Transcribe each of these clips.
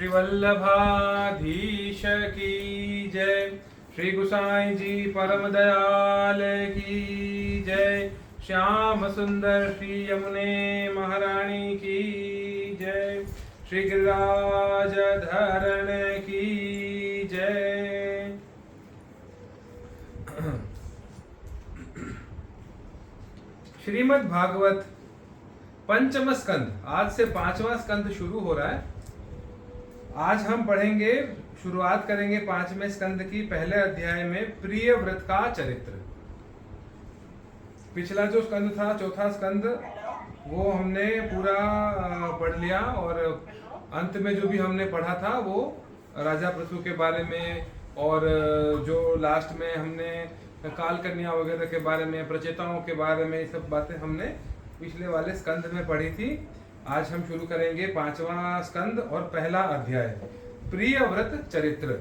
श्री वल्लभाधीश की जय। श्री गुसाई जी परम दयाल की जय। श्याम सुंदर श्री यमुने महारानी की जय। श्री गिरिराज धरण की जय। श्रीमद् भागवत पंचम स्कंद, आज से पांचवा स्कंद शुरू हो रहा है। आज हम पढ़ेंगे, शुरुआत करेंगे पांचवें स्कंद की पहले अध्याय में प्रिय व्रत का चरित्र। पिछला जो स्कंद था, चौथा स्कंद, वो हमने पूरा पढ़ लिया और अंत में जो भी हमने पढ़ा था वो राजा पृथु के बारे में, और जो लास्ट में हमने काल कन्या वगैरह के बारे में, प्रचेताओं के बारे में, ये सब बातें हमने पिछले वाले स्कंद में पढ़ी थी। आज हम शुरू करेंगे पांचवा स्कंद और पहला अध्याय, प्रिय व्रत चरित्र।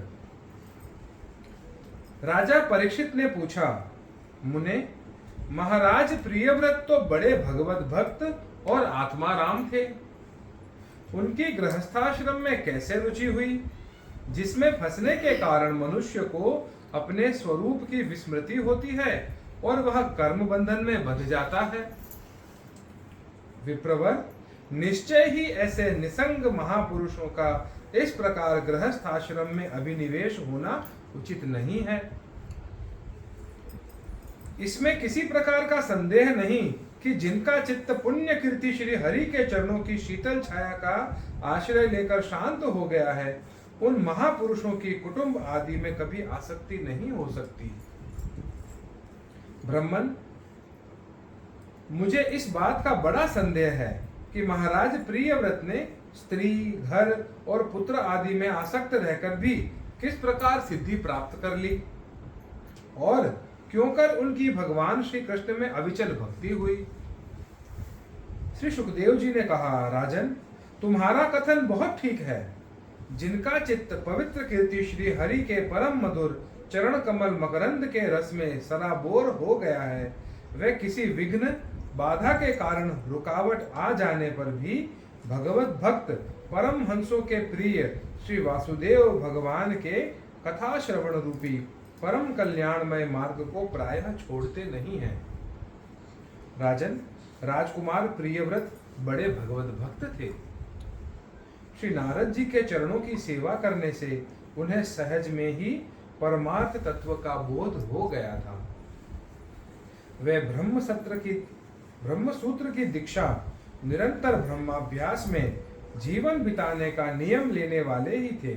राजा परीक्षित ने पूछा, मुने, महाराज प्रियव्रत तो बड़े भगवत भक्त और आत्माराम थे। उनकी गृहस्थाश्रम में कैसे रुचि हुई, जिसमें फंसने के कारण मनुष्य को अपने स्वरूप की विस्मृति होती है और वह कर्म बंधन में बंध जाता है। विप्रवर, निश्चय ही ऐसे निसंग महापुरुषों का इस प्रकार गृहस्थ आश्रम में अभिनिवेश होना उचित नहीं है। इसमें किसी प्रकार का संदेह नहीं कि जिनका चित्त पुण्य कीर्ति श्री हरि के चरणों की शीतल छाया का आश्रय लेकर शांत हो गया है, उन महापुरुषों की कुटुंब आदि में कभी आसक्ति नहीं हो सकती। ब्राह्मण, मुझे इस बात का बड़ा संदेह है कि महाराज प्रियव्रत ने स्त्री, घर और पुत्र आदि में आसक्त रहकर भी किस प्रकार सिद्धि प्राप्त कर ली, और क्यों कर उनकी भगवान श्री कृष्ण में अविचल भक्ति हुई। श्री सुखदेव जी ने कहा, राजन, तुम्हारा कथन बहुत ठीक है। जिनका चित्त पवित्र कीर्ति श्री हरि के परम मधुर चरण कमल मकरंद के रस में सराबोर हो गया है, वह किसी विघ्न बाधा के कारण रुकावट आ जाने पर भी भगवत भक्त परम हंसों के प्रिय श्री वासुदेव भगवान के कथा श्रवण रूपी परम कल्याणमय मार्ग को प्रायः छोड़ते नहीं हैं। राजन, राजकुमार प्रियव्रत बड़े भगवत भक्त थे। श्री नारद जी के चरणों की सेवा करने से उन्हें सहज में ही परमार्थ तत्व का बोध हो गया था। वे ब्रह्मसूत्र की दीक्षा निरंतर ब्रह्माभ्यास में जीवन बिताने का नियम लेने वाले ही थे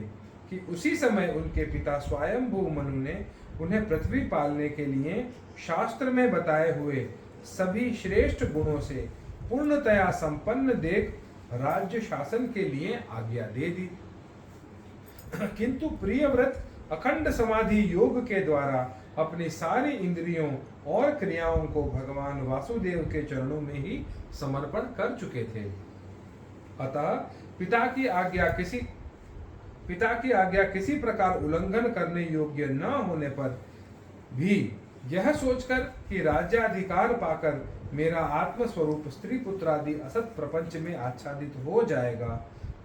कि उसी समय उनके पिता स्वयंभू मनु ने उन्हें पृथ्वी पालने के लिए शास्त्र में बताए हुए सभी श्रेष्ठ गुणों से पूर्णतया संपन्न देख राज्य शासन के लिए आज्ञा दे दी। किंतु प्रियव्रत अखंड समाधि योग के द्वारा अपनी सारी इंद्रियों और क्रियाओं को भगवान वासुदेव के चरणों में ही समर्पण कर चुके थे। अतः पिता की आज्ञा किसी प्रकार उल्लंघन करने योग्य न होने पर भी यह सोचकर कि राज्याधिकार पाकर मेरा आत्मस्वरूप स्त्री पुत्र आदि असत प्रपंच में आच्छादित हो जाएगा,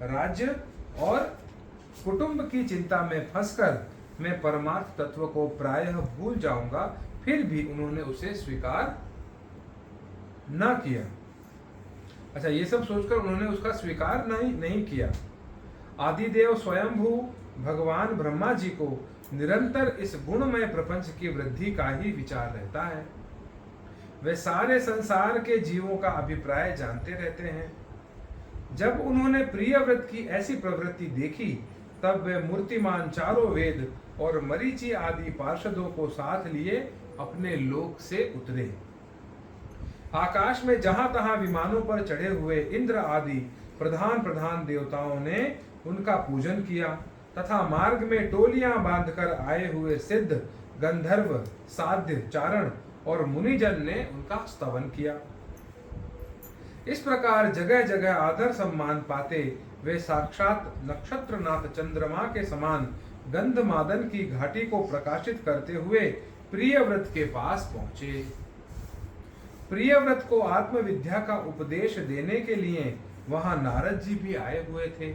राज्य और कुटुंब की चिंता में फंसकर मैं परमार्थ तत्व को प्रायः भूल जाऊंगा, फिर भी उन्होंने उसे स्वीकार न किया। अच्छा, ये सब सोचकर उन्होंने उसका स्वीकार नहीं किया। आदिदेव स्वयंभू भगवान ब्रह्मा जी को निरंतर इस गुणमय प्रपंच की वृद्धि का ही विचार रहता है। वे सारे संसार के जीवों का अभिप्राय जानते रहते हैं। जब उन्होंने प्रियव्रत की ऐसी प्रवृत्ति देखी, तब वे मूर्तिमान चारों वेद और मरीचि आदि पार्षदों को साथ लिए अपने लोक से उतरे। आकाश में जहां तहां विमानों पर चढ़े हुए इंद्र आदि प्रधान देवताओं ने उनका पूजन किया तथा मार्ग में टोलियां बांधकर आए हुए सिद्ध, गंधर्व, साध्य, चारण और मुनिजन ने उनका स्तवन किया। इस प्रकार जगह जगह आदर सम्मान पाते वे साक्षात नक्षत्रनाथ चंद्रमा के समान गंधमादन की घाटी को प्रकाशित करते हुए प्रियव्रत के पास पहुंचे। प्रियव्रत को आत्मविद्या का उपदेश देने के लिए वहां नारद जी भी आए हुए थे।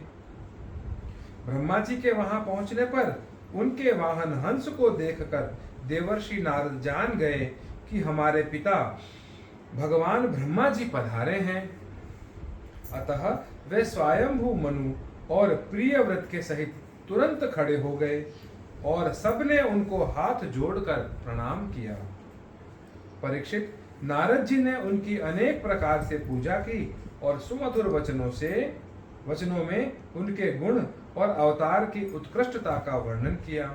ब्रह्मा जी के वहां पहुंचने पर उनके वाहन हंस को देखकर देवर्षि नारद जान गए कि हमारे पिता भगवान ब्रह्मा जी पधारे हैं। अतः वे स्वयंभू मनु और प्रियव्रत के सहित तुरंत खड़े हो गए और सबने उनको हाथ जोड़कर प्रणाम किया। परीक्षित, नारद जी ने उनकी अनेक प्रकार से पूजा की और सुमधुर वचनों में उनके गुण और अवतार की उत्कृष्टता का वर्णन किया।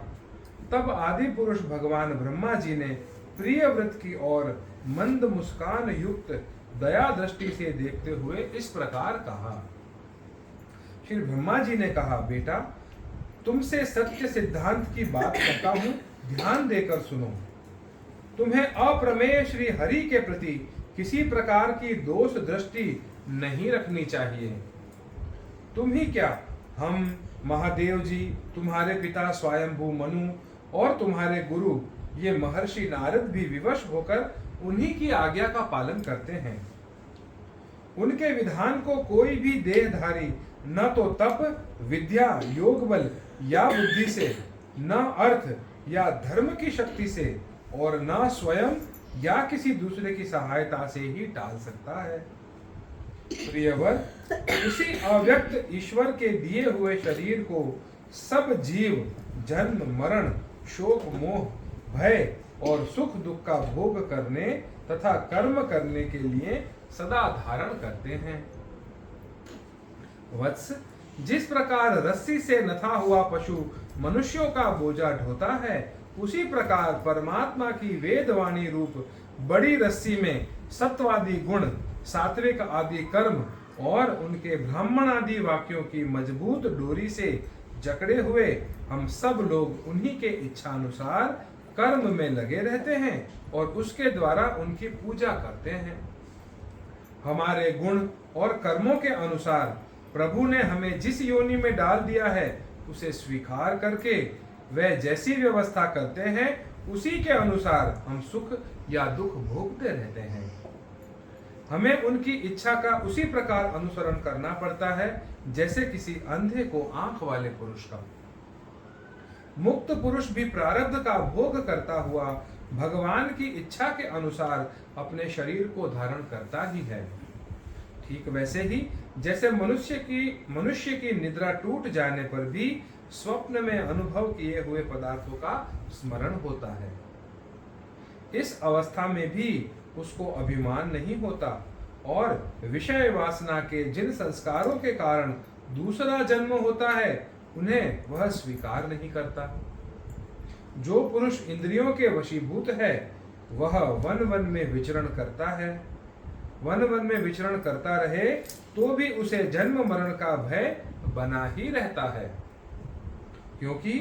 तब आदि पुरुष भगवान ब्रह्मा जी ने प्रियव्रत की ओर मंद मुस्कान युक्त दया दृष्टि से देखते हुए इस प्रकार कहा। श्री ब्रह्मा जी ने कहा, बेटा, तुमसे सत्य सिद्धांत की बात करता हूं, ध्यान देकर सुनो। तुम्हें अप्रमेय श्री हरि के प्रति किसी प्रकार की दोष दृष्टि नहीं रखनी चाहिए। तुम ही क्या, हम, महादेव जी, तुम्हारे पिता स्वयंभू मनु और तुम्हारे गुरु ये महर्षि नारद भी विवश होकर उन्हीं की आज्ञा का पालन करते हैं। उनके विधान को कोई भी देहधारी न तो तप, विद्या, योग बल या बुद्धि से, न अर्थ या धर्म की शक्ति से और न स्वयं या किसी दूसरे की सहायता से ही टाल सकता है। प्रियवर, उसी अव्यक्त ईश्वर के दिए हुए शरीर को सब जीव जन्म, मरण, शोक, मोह, भय और सुख दुख का भोग करने तथा कर्म करने के लिए सदा धारण करते हैं। वत्स, जिस प्रकार रस्सी से नथा हुआ पशु मनुष्यों का बोझा ढोता है, उसी प्रकार परमात्मा की वेदवाणी रूप बड़ी रस्सी में सत्वादि गुण, सात्विक आदि कर्म और उनके ब्राह्मण आदि वाक्यों की मजबूत डोरी से जकड़े हुए हम सब लोग उन्हीं के इच्छानुसार कर्म में लगे रहते हैं और उसके द्वारा उनकी पूजा करते हैं। हमारे गुण और कर्मों के अनुसार प्रभु ने हमें जिस योनि में डाल दिया है, उसे स्वीकार करके वह जैसी व्यवस्था करते हैं, उसी के अनुसार हम सुख या दुख भोगते रहते हैं। हमें उनकी इच्छा का उसी प्रकार अनुसरण करना पड़ता है जैसे किसी अंधे को आंख वाले पुरुष का। मुक्त पुरुष भी प्रारब्ध का भोग करता हुआ भगवान की इच्छा के अनुसार अपने शरीर को धारण करता ही है। ठीक वैसे ही जैसे मनुष्य की निद्रा टूट जाने पर भी स्वप्न में अनुभव किए हुए पदार्थों का स्मरण होता है, इस अवस्था में भी उसको अभिमान नहीं होता और विषय वासना के जिन संस्कारों के कारण दूसरा जन्म होता है, उन्हें वह स्वीकार नहीं करता। जो पुरुष इंद्रियों के वशीभूत है, वह वन वन में विचरण करता है। वन वन में विचरण करता रहे तो भी उसे जन्म मरण का भय बना ही रहता है, क्योंकि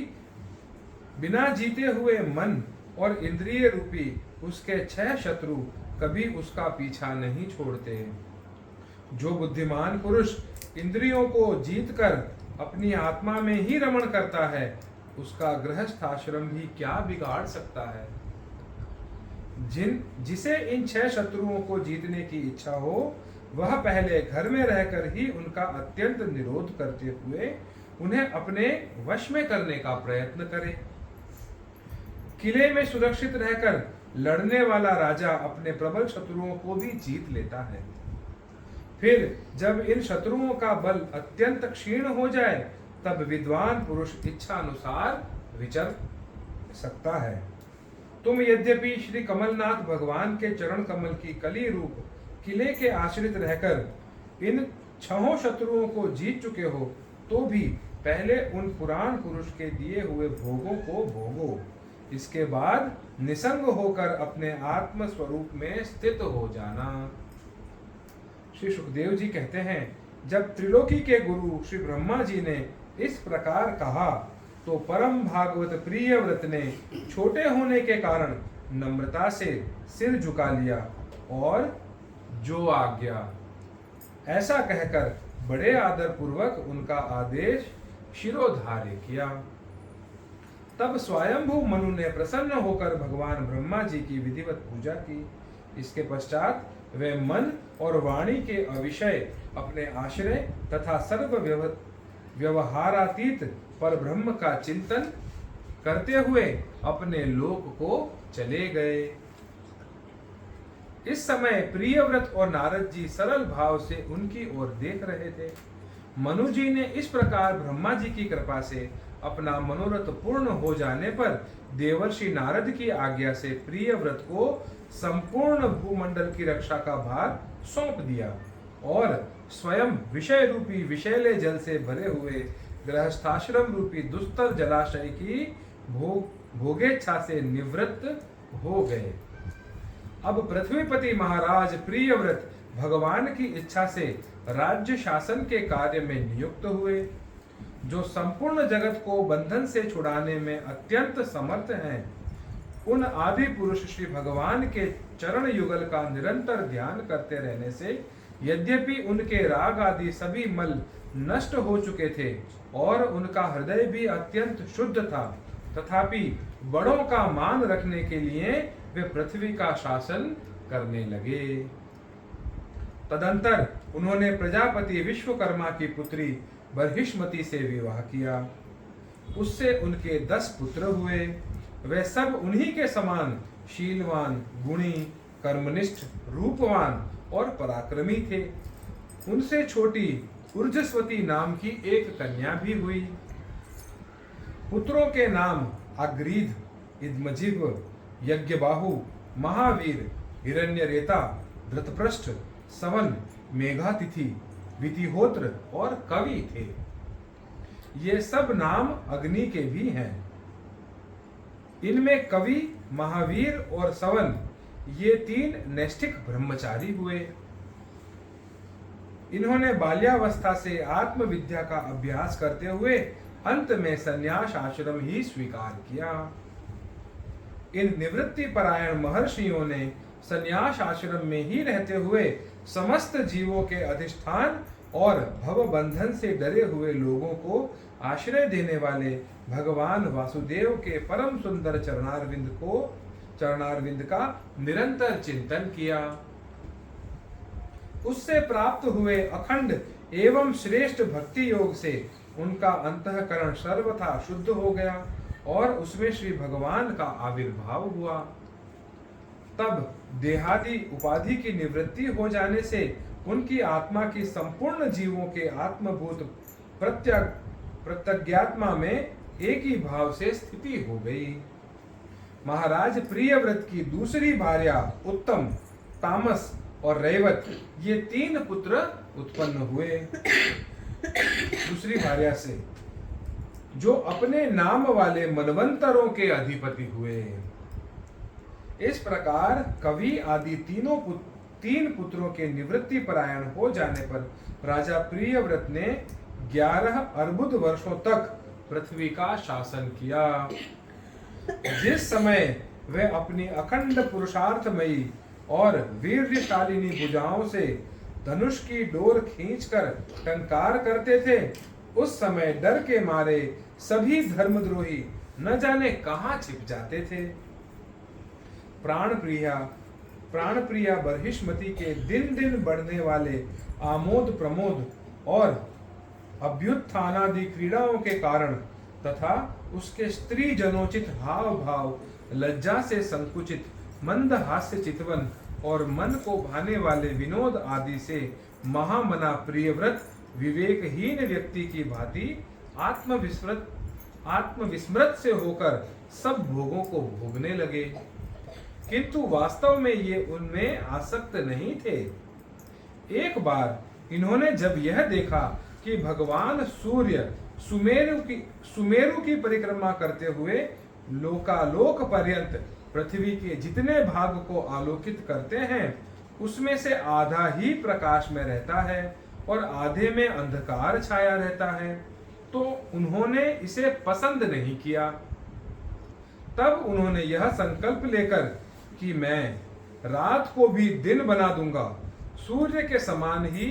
बिना जीते हुए मन और इंद्रिय रूपी उसके 6 शत्रु कभी उसका पीछा नहीं छोड़ते। जो बुद्धिमान पुरुष इंद्रियों को जीतकर अपनी आत्मा में ही रमण करता है, उसका गृहस्थाश्रम भी क्या बिगाड़ सकता है। जिसे इन 6 शत्रुओं को जीतने की इच्छा हो, वह पहले घर में रहकर ही उनका अत्यंत निरोध करते हुए उन्हें अपने वश में करने का प्रयत्न करे। किले में सुरक्षित रहकर लड़ने वाला राजा अपने प्रबल शत्रुओं को भी जीत लेता है। फिर जब इन शत्रुओं का बल अत्यंत क्षीण हो जाए, तब विद्वान पुरुष इच्छा अनुसार विचर सकता है। तुम यद्यपि श्री कमलनाथ भगवान के चरण कमल की कली रूप किले के आश्रित रहकर इन 6 शत्रुओं को जीत चुके हो, तो भी पहले उन पुराण पुरुष के दिए हुए भोगों को भोगो। इसके बाद निसंग होकर अपने आत्म स्वरूप में स्थित हो जाना। श्री सुखदेव जी कहते हैं, जब त्रिलोकी के गुरु श्री ब्रह्मा जी ने इस प्रकार कहा, तो परम भागवत प्रियव्रत ने छोटे होने के कारण नम्रता से सिर झुका लिया और जो आज्ञा, ऐसा कहकर बड़े आदर पूर्वक उनका आदेश शिरोधार्य किया। तब स्वयंभू मनु ने प्रसन्न होकर भगवान ब्रह्मा जी की विधिवत पूजा की। इसके पश्चात वे मन और वाणी के अविषय अपने आश्रय तथा सर्व व्यवहारातीत पर ब्रह्म का चिंतन करते हुए अपने लोक को चले गए। इस समय प्रियव्रत और नारद जी सरल भाव से उनकी ओर देख रहे थे। मनु जी ने इस प्रकार ब्रह्मा जी की कृपा से अपना मनोरथ पूर्ण हो जाने पर देवर्षि नारद की आज्ञा से प्रियव्रत को संपूर्ण भूमंडल की रक्षा का भार सौंप दिया और स्वयं विषय रूपी विषैले जल से भरे हुए गृहस्थाश्रम रूपी दुस्तर जलाशय की भोगेच्छा से निवृत्त हो गए। अब पृथ्वीपति महाराज प्रियव्रत भगवान की इच्छा से राज्य शासन के कार्य में नियुक्त हुए, जो संपूर्ण जगत को बंधन से छुड़ाने में अत्यंत समर्थ हैं। उन आदि पुरुष श्री भगवान के चरण युगल का निरंतर ध्यान करते रहने से यद्यपि उनके राग आदि सभी मल नष्ट हो चुके थे और उनका हृदय भी अत्यंत शुद्ध था, तथापि बड़ों का मान रखने के लिए वे पृथ्वी का शासन करने लगे। तदंतर उन्होंने प्रजापति विश्वकर्मा की पुत्री बर्हिष्मति से विवाह किया। उससे उनके 10 पुत्र हुए। वे सब उन्हीं के समान शीलवान, गुणी, कर्मनिष्ठ, रूपवान और पराक्रमी थे। उनसे छोटी ऊर्जस्वती नाम की एक कन्या भी हुई। पुत्रों के नाम अग्रीध, इद्मजिह्व, यज्ञबाहु, महावीर, हिरण्यरेता, धृतपृष्ठ, सवन, मेघातिथि, वितिहोत्र और कवि थे। ये सब नाम अग्नि के भी हैं। इनमें कवि, महावीर और सवन ये 3 नैष्ठिक ब्रह्मचारी हुए। इन्होंने बाल्यावस्था से आत्मविद्या का अभ्यास करते हुए अंत में संन्यास आश्रम ही स्वीकार किया। इन निवृत्ति परायण महर्षियों ने संन्यास आश्रम में ही रहते हुए समस्त जीवों के अधिष्ठान और भव बंधन से डरे हुए लोगों को आश्रय देने वाले भगवान वासुदेव के परम सुंदर चरणारविंद का निरंतर चिंतन किया। उससे प्राप्त हुए अखंड एवं श्रेष्ठ भक्ति योग से उनका अंतःकरण सर्वथा शुद्ध हो गया और उसमें श्री भगवान का आविर्भाव हुआ। तब देहादि उपाधि की निवृत्ति हो जाने से उनकी आत्मा की संपूर्ण जीवों के आत्मभूत प्रत्यज्ञात्मा में एक ही भाव से स्थिति हो गई। महाराज प्रियव्रत की दूसरी भार्या उत्तम, तामस और रैवत ये 3 पुत्र उत्पन्न हुए दूसरी भार्या से, जो अपने नाम वाले मनवंतरों के अधिपति हुए। इस प्रकार कवि आदि 3 पुत्रों के निवृत्ति परायण हो जाने पर राजा प्रियव्रत ने 11 अर्बुद वर्षों तक पृथ्वी का शासन किया। जिस समय वे अपनी अखंड पुरुषार्थमयी और वीर्यशालिनी भुजाओं से धनुष की डोर खींचकर टंकार करते थे, उस समय डर के मारे सभी धर्मद्रोही न जाने कहां छिप जाते थे। प्राण प्रिया बर्हिष्मति के दिन दिन बढ़ने वाले आमोद प्रमोद और अभ्युत्थानादि क्रीड़ाओं के कारण तथा उसके स्त्री जनोचित हाव भाव, लज्जा से संकुचित मंद हास्य चितवन और मन को भाने वाले विनोद आदि से महामना प्रियव्रत विवेकहीन व्यक्ति की भांति आत्मविस्मृत से होकर सब भोगों को भोगने लगे, किंतु वास्तव में ये उनमें आसक्त नहीं थे। एक बार इन्होंने जब यह देखा कि भगवान सूर्य सुमेरु की परिक्रमा करते हुए लोकालोक पर्यंत पृथ्वी के जितने भाग को आलोकित करते हैं, उसमें से आधा ही प्रकाश में रहता है और आधे में अंधकार छाया रहता है, तो उन्होंने इसे पसंद नहीं किया। तब उन्होंने यह संकल्प लेकर कि मैं रात को भी दिन बना दूंगा, सूर्य के समान ही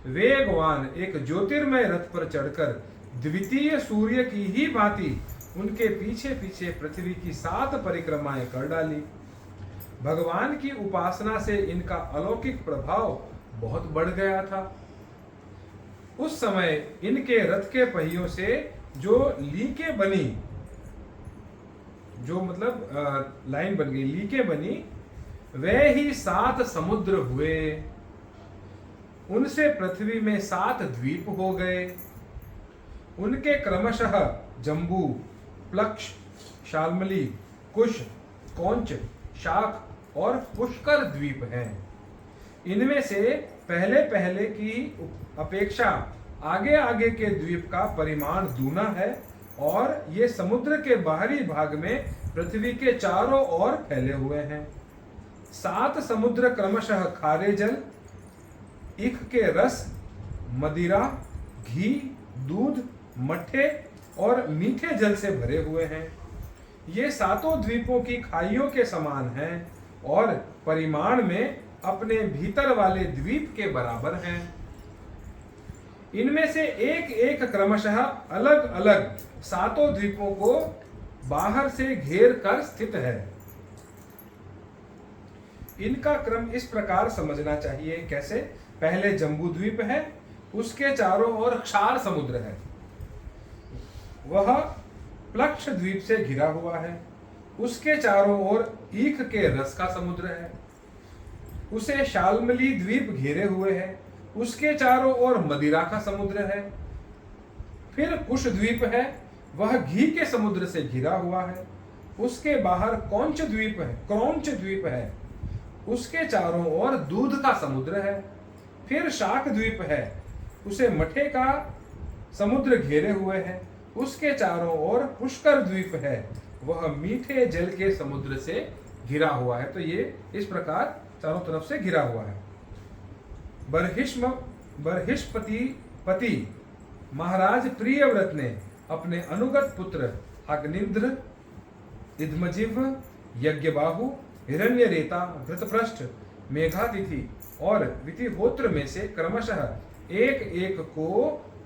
वेगवान एक ज्योतिर्मय रथ पर चढ़कर द्वितीय सूर्य की ही भांति उनके पीछे पीछे पृथ्वी की 7 परिक्रमाएं कर डाली। भगवान की उपासना से इनका अलौकिक प्रभाव बहुत बढ़ गया था। उस समय इनके रथ के पहियों से जो लीकें बनी, जो मतलब लाइन बन गई, लीकें बनी, वे ही 7 समुद्र हुए। उनसे पृथ्वी में 7 द्वीप हो गए। उनके क्रमशः जम्बू, प्लक्ष, शाल्मली, कुश, कौंच, शाक और पुष्कर द्वीप हैं। इनमें से पहले पहले की अपेक्षा आगे आगे के द्वीप का परिमाण दूना है और ये समुद्र के बाहरी भाग में पृथ्वी के चारों ओर फैले हुए हैं। 7 समुद्र क्रमशः खारे जल, ईख के रस, मदिरा, घी, दूध, मट्ठे और मीठे जल से भरे हुए हैं। ये 7 द्वीपों की खाइयों के समान हैं और परिमाण में अपने भीतर वाले द्वीप के बराबर हैं। इनमें से एक एक क्रमशः अलग अलग 7 द्वीपों को बाहर से घेर कर स्थित है। इनका क्रम इस प्रकार समझना चाहिए। कैसे? पहले जम्बू द्वीप है, उसके चारों ओर क्षार समुद्र है, वह प्लक्ष द्वीप से घिरा हुआ है। उसके चारों ओर ईख के रस का समुद्र है, उसे शाल्मली द्वीप घेरे हुए है, उसके चारों ओर मदिरा का समुद्र है। फिर कुश द्वीप है, वह घी के समुद्र से घिरा हुआ है। उसके बाहर कौंच द्वीप है, क्रौंच द्वीप है, उसके चारों ओर दूध का समुद्र है। फिर शाक द्वीप है, उसे मठे का समुद्र घेरे हुए है। उसके चारों ओर पुष्कर द्वीप है, वह मीठे जल के समुद्र से घिरा हुआ है। तो ये इस प्रकार चारों तरफ से घिरा हुआ है। बर्हिष्पति महाराज प्रियव्रत ने अपने अनुगत पुत्र अग्निंद्र, इद्मजिह्व, यज्ञबाहु, हिरण्यरेता, घृतपृष्ठ, मेघातिथि और वितिहोत्र में से क्रमशः एक एक को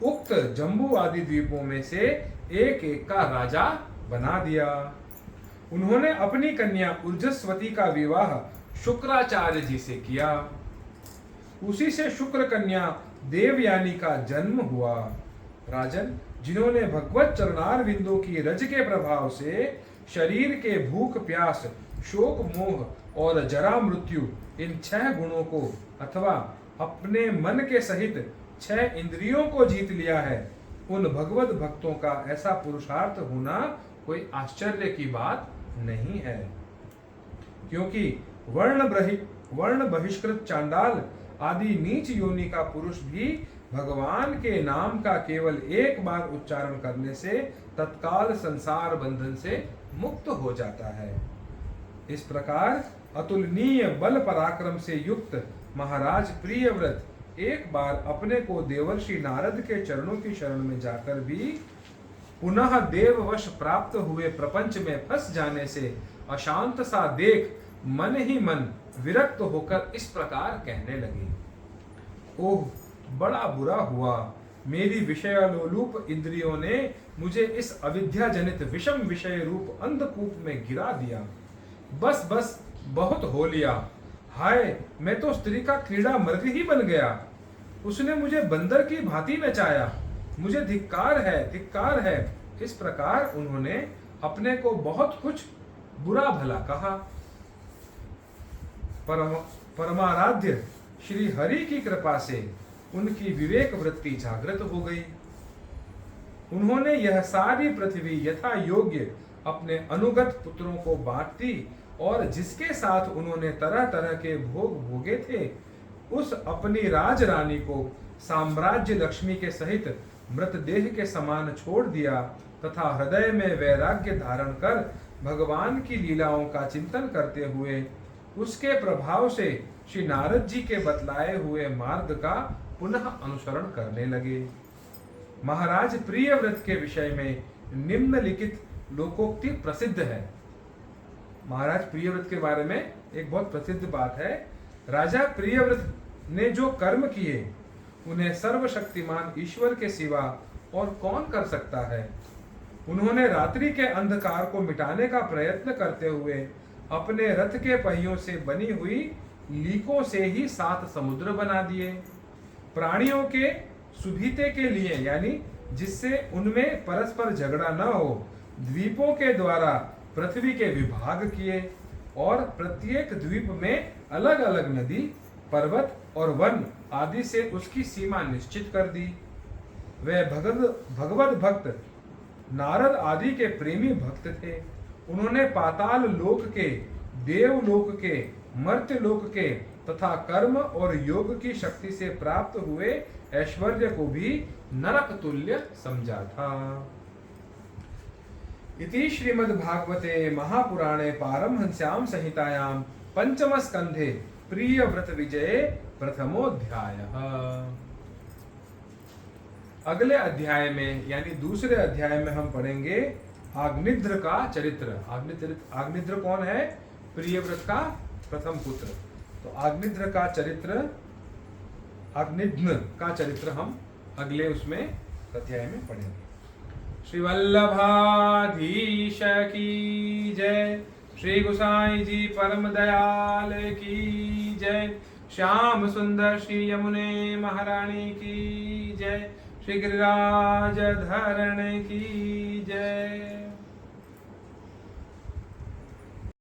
उक्त जम्बू आदि द्वीपों में से एक एक का राजा बना दिया। उन्होंने अपनी कन्या ऊर्जस्वती का विवाह शुक्राचार्य जी से किया। उसी से शुक्र कन्या देवयानी का जन्म हुआ। राजन, जिन्होंने भगवत चरणार बिंदु की रज के प्रभाव से शरीर के भूख प्यास, शोक मोह और जरा मृत्यु इन 6 गुणों को अथवा अपने मन के सहित 6 इंद्रियों को जीत लिया है, उन भगवत भक्तों का ऐसा पुरुषार्थ होना कोई आश्चर्य की बात नहीं है। क्योंकि वर्ण बहिष्कृत चांडाल आदि नीच योनि का पुरुष भी भगवान के नाम का केवल एक बार उच्चारण करने से तत्काल संसार बंधन से मुक्त हो जाता है। इस प्रकार अतुलनीय बल पराक्रम से युक्त महाराज प्रियव्रत एक बार अपने को देवर्षि नारद के चरणों की शरण में जाकर भी पुनः देववश प्राप्त हुए प्रपंच में फंस जाने से अशांत सा देख मन ही मन विरक्त होकर इस प्रकार कहने लगे, ओह बड़ा बुरा हुआ, मेरी विषयालोलूप इंद्रियों ने मुझे इस अविद्या जनित विषम विषय रूप अंधकूप में गिरा दिया। बस बस बहुत हो लिया, हाय मैं तो स्त्री का कीड़ा मृग ही बन गया। उसने मुझे बंदर की भांति नचाया, मुझे धिक्कार है। इस प्रकार उन्होंने अपने को बहुत कुछ बुरा भला कहा। परमाराध्य श्री हरि की कृपा से उनकी विवेक वृत्ति जागृत हो गई। उन्होंने यह सारी पृथ्वी यथा योग्य अपने अनुगत पुत्रों को बांट दी और जिसके साथ उन्होंने तरह तरह के भोग भोगे थे, उस अपनी राज रानी को साम्राज्य लक्ष्मी के सहित मृतदेह के समान छोड़ दिया तथा हृदय में वैराग्य धारण कर भगवान की लीलाओं का चिंतन करते हुए उसके प्रभाव से श्री नारद जी के बतलाए हुए मार्ग का पुनः अनुसरण करने लगे। महाराज प्रियव्रत के विषय में निम्नलिखित लोकोक्ति प्रसिद्ध है। महाराज प्रियव्रत के बारे में एक बहुत प्रसिद्ध बात है। राजा प्रियव्रत ने जो कर्म किए उन्हें सर्वशक्तिमान ईश्वर के सिवा और कौन कर सकता है। उन्होंने रात्रि के अंधकार को मिटाने का प्रयत्न करते हुए अपने रथ के पहियों से बनी हुई लीकों से ही 7 समुद्र बना दिए। प्राणियों के सुभीते के लिए यानी जिससे उनमें परस्पर झगड़ा न हो द्वीपों के द्वारा पृथ्वी के विभाग किए और प्रत्येक द्वीप में अलग अलग नदी पर्वत और वन आदि से उसकी सीमा निश्चित कर दी। वे भगवत भक्त नारद आदि के प्रेमी भक्त थे। उन्होंने पाताल लोक के, देवलोक के, मर्त्य लोक के तथा कर्म और योग की शक्ति से प्राप्त हुए ऐश्वर्य को भी नरक तुल्य समझा था। इति श्रीमद्भागवते महापुराणे पारमहंस्यां संहितायां पंचम स्कंधे प्रिय व्रत विजये प्रथमोध्यायः। अगले अध्याय में यानी दूसरे अध्याय में हम पढ़ेंगे आग्निद्र का चरित्र। आग्निद्र कौन है? प्रियव्रत का प्रथम पुत्र। तो आग्निद्र का चरित्र, आग्निध्न का चरित्र हम अगले उसमें अध्याय में पढ़ेंगे। श्री वल्लभाधीश की जय। श्री गोसाई जी परम दयाल की जय। श्याम सुंदर श्री यमुने महारानी की जय। श्री गिरिराज धरण की जय।